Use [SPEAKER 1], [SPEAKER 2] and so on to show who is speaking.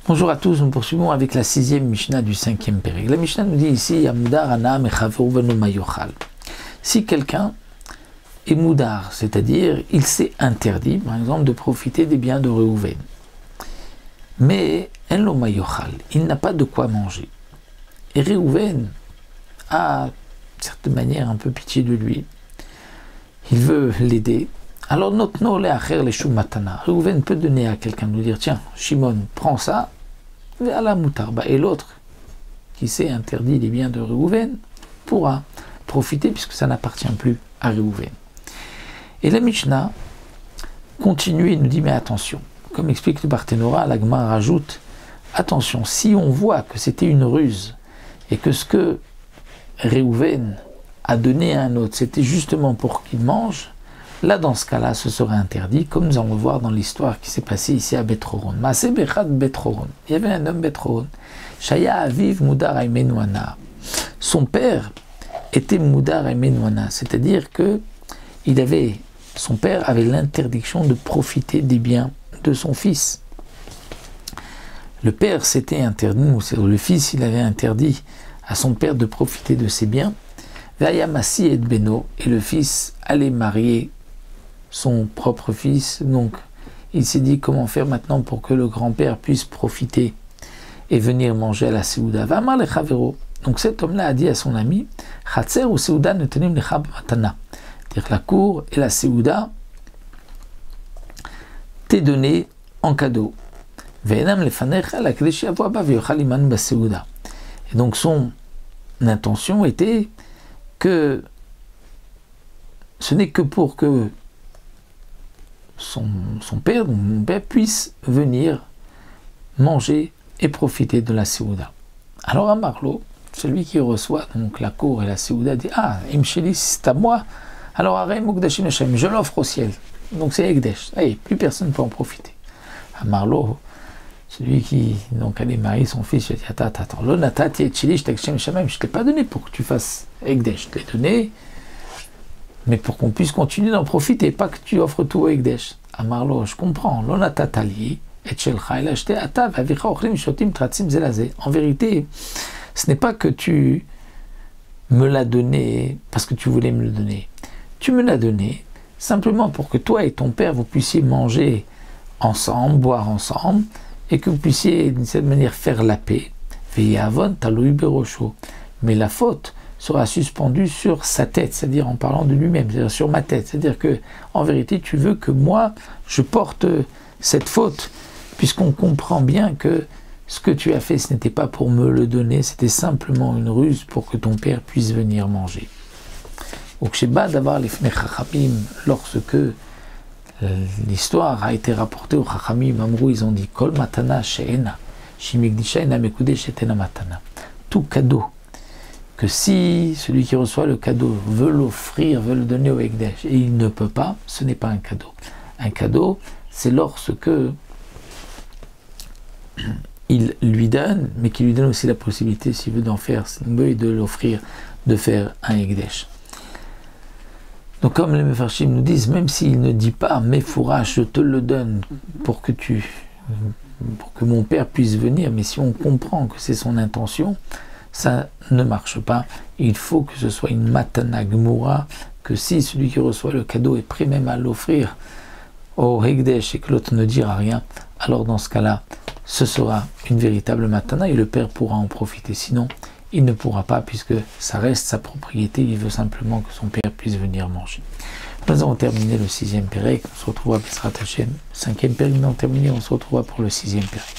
[SPEAKER 1] Bonjour à tous, nous poursuivons avec la 6e Mishnah du 5e Pérec. La Mishnah nous dit ici si quelqu'un est moudar, c'est-à-dire il s'est interdit, par exemple, de profiter des biens de Réhouven, mais en lo mayochal, il n'a pas de quoi manger. Et Réhouven a, de certaine manière, un peu pitié de lui. Il veut l'aider. Alors, notno le acher le shumatana. Réhouven peut donner à quelqu'un, nous dire, tiens, Shimon, prends ça, à la moutarba. Et l'autre, qui s'est interdit les biens de Réhouven, pourra profiter, puisque ça n'appartient plus à Réhouven. Et la Mishnah continue et nous dit, mais attention, comme explique le Barthénora, la Gemara rajoute, attention, si on voit que c'était une ruse, et que ce que Réhouven a donné à un autre, c'était justement pour qu'il mange, là, dans ce cas-là, ce serait interdit, comme nous allons le voir dans l'histoire qui s'est passée ici à Beth-Horon. Maaseh Bechad Beth-Horon. Il y avait un homme Beth-Horon. Shaya Aviv Moudar Aimenouana. Son père était Moudar Aimenouana, c'est-à-dire que son père avait l'interdiction de profiter des biens de son fils. Le père s'était interdit, ou le fils, il avait interdit à son père de profiter de ses biens. Vayamasi et Beno, et le fils allait marier son propre fils, donc il s'est dit comment faire maintenant pour que le grand-père puisse profiter et venir manger à la Seouda. Vamar le Chavero. Donc cet homme-là a dit à son ami, Chatser ou Seouda ne tenim lecha matana. C'est-à-dire la cour et la Seouda t'est donné en cadeau. Ve'enam lefanecha la kreshi avoaba ve'yochal iman baseouda. Et donc son intention était que ce n'est que pour que son père, mon père, puisse venir manger et profiter de la Seouda. Alors à Marlo, celui qui reçoit donc la cour et la Seouda dit, ah, Imsheli, c'est à moi, alors Arei Mukdashim Hashem, je l'offre au ciel. Donc c'est Ekdesh, allez, plus personne ne peut en profiter. À Marlo, celui qui donc allait marier son fils, il dit, attends, lo natati et chili, je t'ai pas donné pour que tu fasses Ekdesh, je te l'ai donné, mais pour qu'on puisse continuer d'en profiter, pas que tu offres tout au Ekdesh. À Marlo, je comprends. En vérité, ce n'est pas que tu me l'as donné parce que tu voulais me le donner. Tu me l'as donné simplement pour que toi et ton père, vous puissiez manger ensemble, boire ensemble, et que vous puissiez d'une certaine manière faire la paix. Mais la faute sera suspendu sur sa tête, c'est-à-dire en parlant de lui-même, c'est-à-dire sur ma tête. C'est-à-dire que, en vérité, tu veux que moi, je porte cette faute, puisqu'on comprend bien que ce que tu as fait, ce n'était pas pour me le donner, c'était simplement une ruse pour que ton père puisse venir manger. Lorsque l'histoire a été rapportée aux Chachamim, Amrou, ils ont dit, Kol matana she'ena, shimigdisha ena mekudesh etena matana. Tout cadeau, que si celui qui reçoit le cadeau veut l'offrir, veut le donner au Ekdesh, et il ne peut pas, ce n'est pas un cadeau. Un cadeau, c'est lorsque il lui donne, mais qu'il lui donne aussi la possibilité, s'il veut d'en faire, et de l'offrir, de faire un Ekdesh. Donc comme les Mefarshim nous disent, même s'il ne dit pas, mais fourrage, je te le donne pour que mon père puisse venir, mais si on comprend que c'est son intention, ça ne marche pas. Il faut que ce soit une matana gmura, que si celui qui reçoit le cadeau est prêt même à l'offrir au Hekdesh et que l'autre ne dira rien, alors dans ce cas-là, ce sera une véritable matana et le père pourra en profiter. Sinon, il ne pourra pas puisque ça reste sa propriété. Il veut simplement que son père puisse venir manger. Nous avons terminé le 6e Pérec. On se retrouvera pour Bezrat Hashem. 5e Pérec, nous avons terminé. On se retrouvera pour le 6e Pérec.